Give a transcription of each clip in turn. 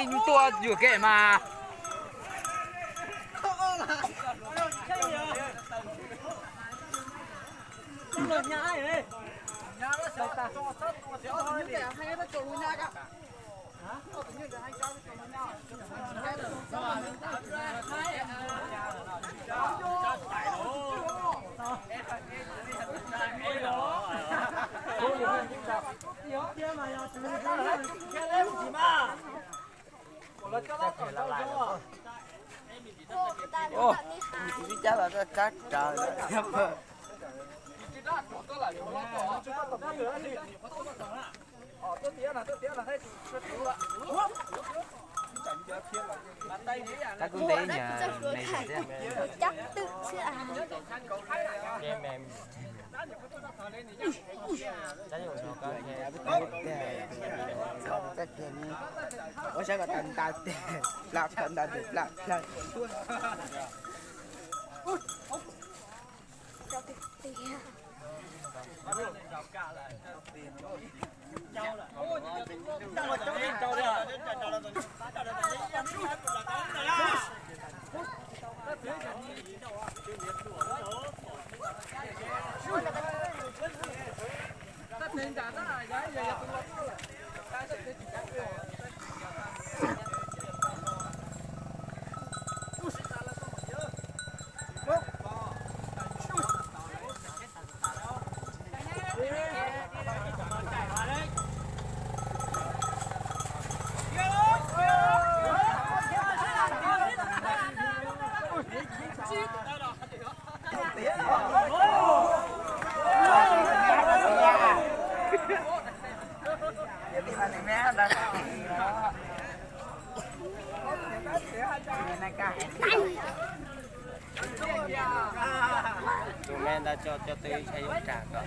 đây tua rửa kệ mà. Ô, chắc là nó cắt trời. Các công ty nhà này sẽ chắc tự sẽ à. em Ủa sao mà tần ta làm tần ta được làm tụi men đã cho tôi thay uống trà rồi.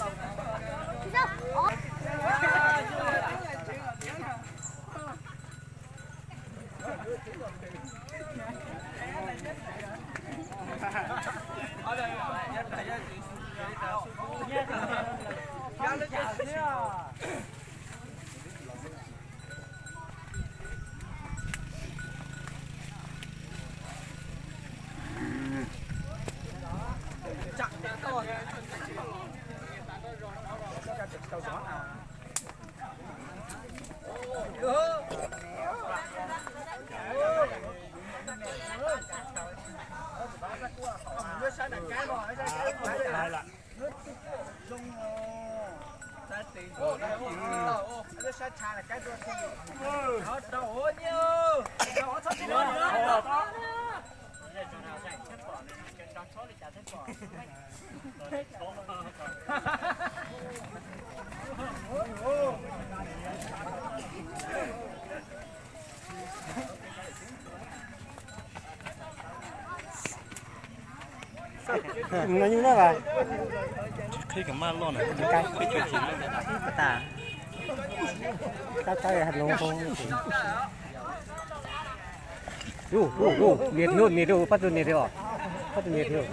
Nó như thế vậy. Khi cái ma luôn này, Cái khi chuyện gì luôn cái tà. Cái hạt lông không. Nhiệt luôn, nhiệt luôn, bắt luôn nhiệt rồi. Bắt luôn nhiệt rồi.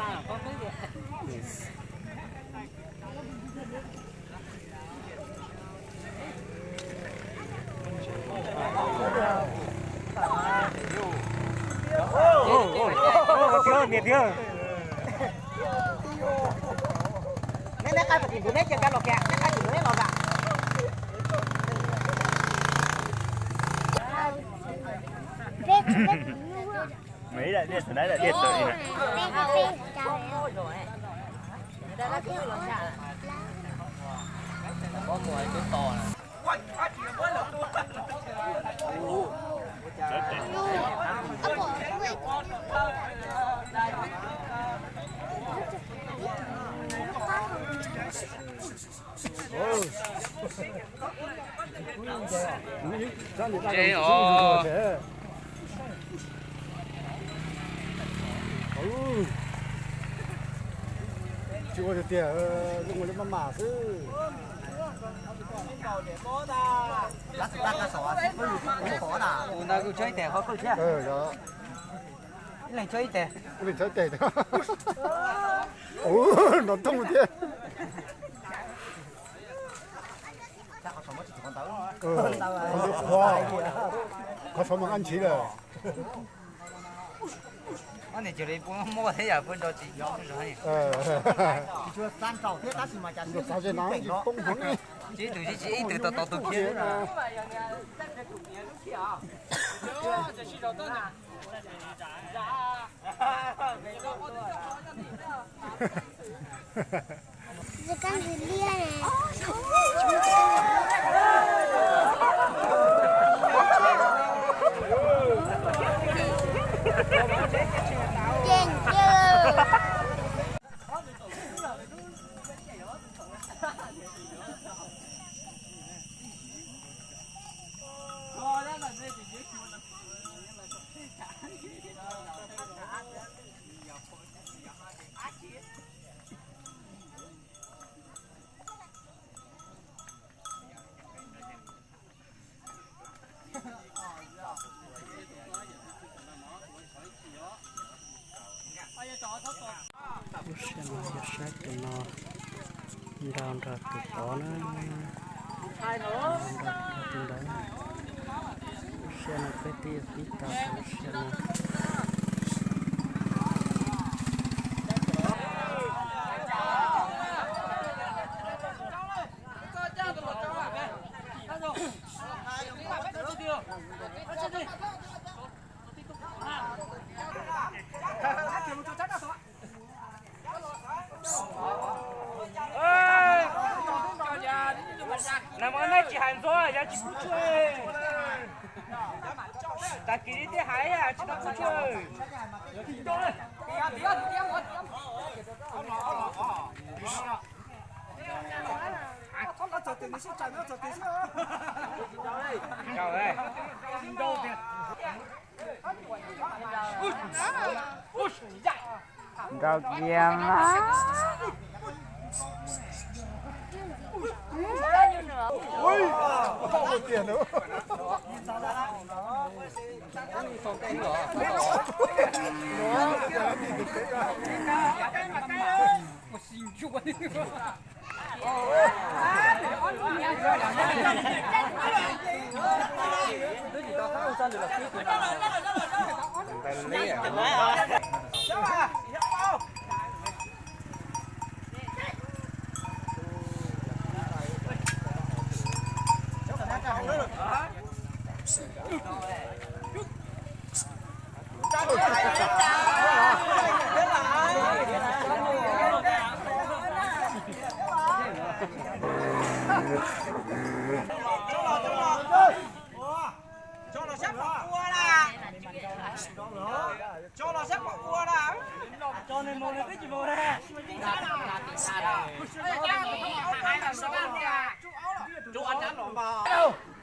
Nhiệt chưa? Nè cái phải tìm nè cho cái lọc kẹt, cái tìm nè lọc kẹt. mấy đại điện đấy là điện rồi này. Có mùi cái to này. Chế ồ. Chưa được tiền, dùng lên mắm mả chứ. Lát cái sỏ không có nào. Chúng ta cứ chơi tè khó cứ chứ. Đó. Cái này chơi tè. Cái này chơi tệ đó. Nó thông một tiền. Chắc có sỏ mất chỉ còn tới. Không biết khoa. 他说明安齐了。我那就是不摸他也不着急，要不是很。你说三招贴打什么家？你发现哪里东风呢？这东西这一直到都偏了。这刚是练健健。Đòn ra từ đó nó từ đó xe nó phải tiêu phí tao xe nó那么那几喊说人家去不去？但给你点嗨呀，去到不去？Rau kiềng á. Ôi, không có tiền nữa.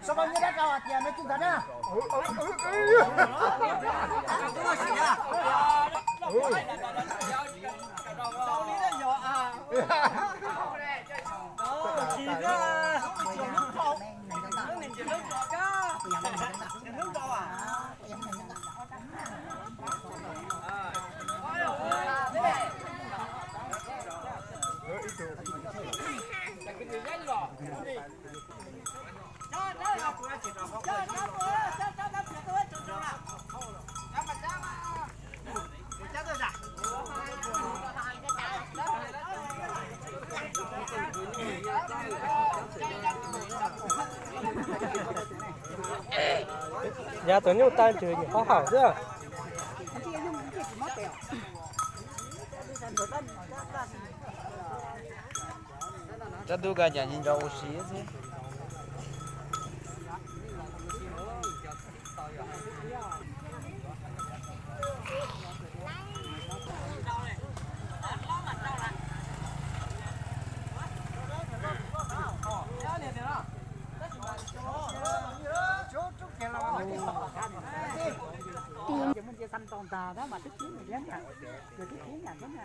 Sao bao nhiêu đã cao tiền mấy chúng ta nha? Dạ tôi nhớ tay chửi những khó hảo chứ. Chắc tôi cả nhà nhìn cho oxy chứ. Xanh toàn tà đó mà tức chiến mình lắm à. Rồi tức chiến nhà đó là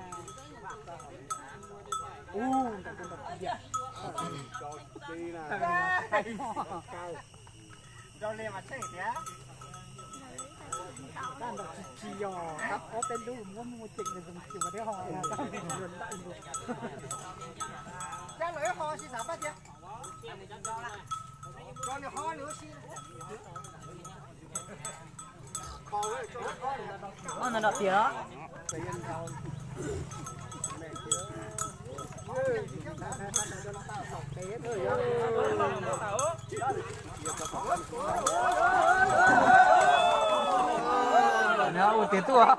Rau lê mà chơi thế. Đang đọc chi giò, đọc có tên đúng không mua chỉnh để dùng chịu vào cái hò này. Cái lưỡi hò xí sao bác chứ? Còn hò nữa xí. Nó đập tiền đó. Nó tiền tua.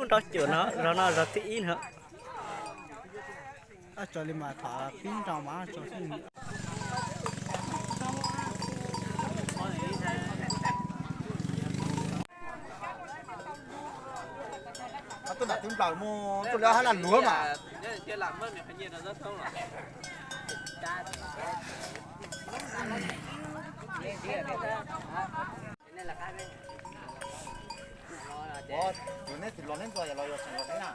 chúng ta chữa nó rất tí nữa cho lên mà thả pin trong má cho xin tôi đặt thêm bảo mua tôi đã là lúa mà chưa làm mất thì phải nhìn là rất không ạ Bố, bữa nay thì lo lên rồi, lo rồi, thế nào?